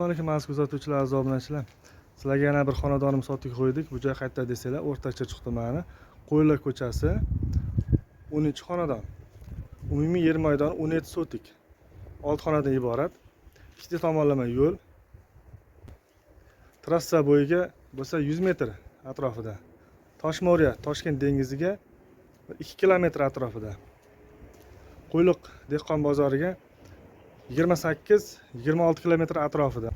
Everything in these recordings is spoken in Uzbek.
Assalomu alaykum aziz kuzatuvchilar, aziz obunachilar. Sizlarga yana bir xonadonimiz sotuvga qo'ydik. Bu joy qayerda desanglar, O'rta-Chirchiq tumani, Qo'ylar ko'chasi, 13-xonadon. Umumiy yer maydoni 17 sotik. 6 xonadan iborat. Ikkita tomonlama yo'l. Trassa bo'yiga bo'lsa 100 metr atrofida. Toshmo'riya, Toshkent dengiziga 2 kilometr atrofida. Qo'yliq dehqon bozoriga 28-26 kilometr atrofida.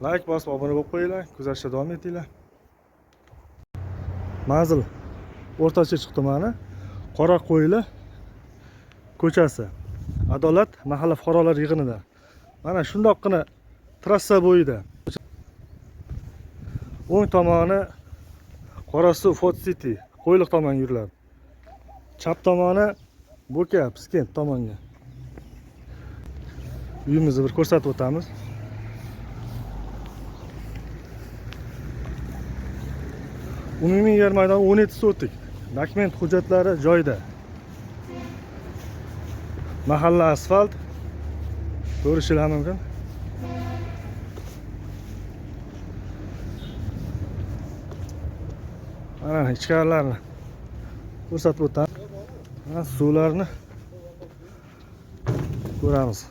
Like bosib obuna bo'lib qo'yinglar, kuzatishda davom etinglar. Manzil O'rta-Chirchiq tumani, Qoraqo'yli ko'chasi, Adolat mahalla fuqarolar yig'inida. Mana shundoqqina trassa bo'yida. O'ng tomoni Qorasuv Fort City, Qo'yliq tomonga yuriladi. Chap tomoni Bo'ka, Piskent tomonga. Uyimizni bir ko'rsatib o'tamiz. Umumiy yer maydoni 17 sotik. Dokument hujjatlari joyida. Mahalla asfalt. Ko'rishingiz mumkin. Mana ichkarilarni ko'rsatib o'tamiz. Mana suvlarni ko'ramiz.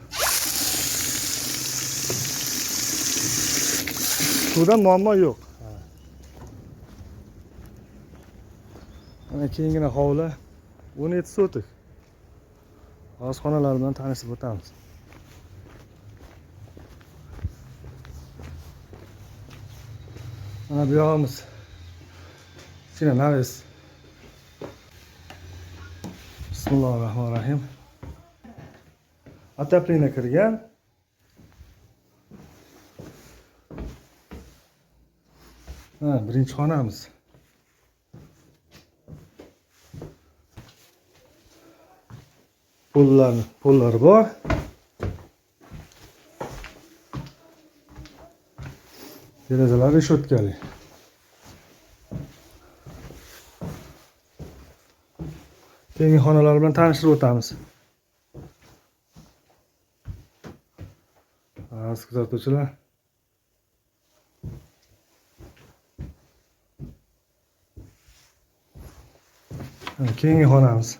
Suvdan muammo yo'q. Mana keyingina hovli 17 sotik. Oshxonalar bilan tanishib o'tamiz. Mana bu yog'imiz kichkina naves. Bismillahirrohmanirrohim. Отопление kirgan. Ha, birinchi xonamiz. Pollar bor. Derazalar reshotkali. Keyingi xonalar bilan tanishib o'tamiz. Aziz kuzatuvchilar, keyingi xonamiz.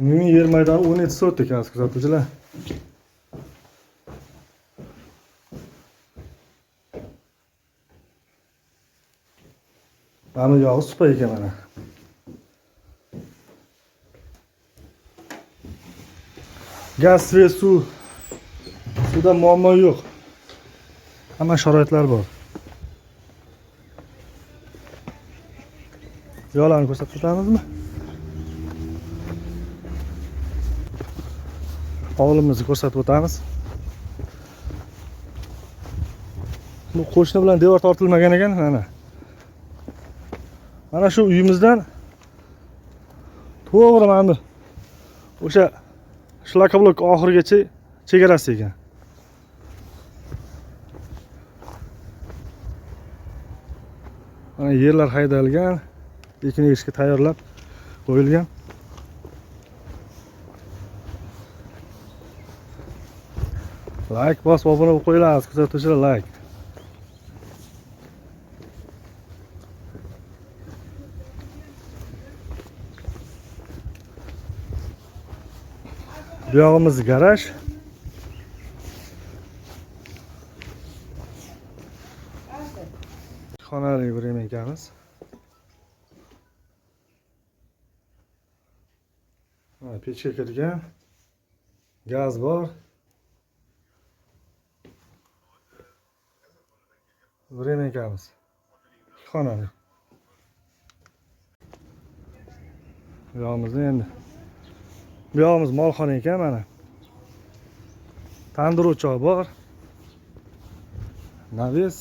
Umumiy yer maydoni 17 sotik aziz kuzatuvchilar. Mana yog'i supa ekan mana. Gaz va suv. Suvda muammo yo'q. Hamma sharoitlar bor. Yo'llarni ko'rsatib o'tamizmi? Hovlimizni ko'rsatib o'tamiz. Bu qo'shni bilan devor tortilmagan ekan, mana. Mana shu uyimizdan to'g'ri mana bu o'sha shlakoblok oxirigacha chegarasi ekan. Mana yerlar haydalgan, ekin ekishga tayyorlab qo'yilgan. Like bosib obuna bo'lib qo'yinglar, kuzatuvchilar, like. Bu yog'imiz garaj. Xonali bir emakamiz. Mana pechga kirgan. Gaz bor. Bir emakamiz. Xonali. Bu yog'imizni endi. Bu yog'imiz molxona ekan mana. Tandir o'choq bor. Naves.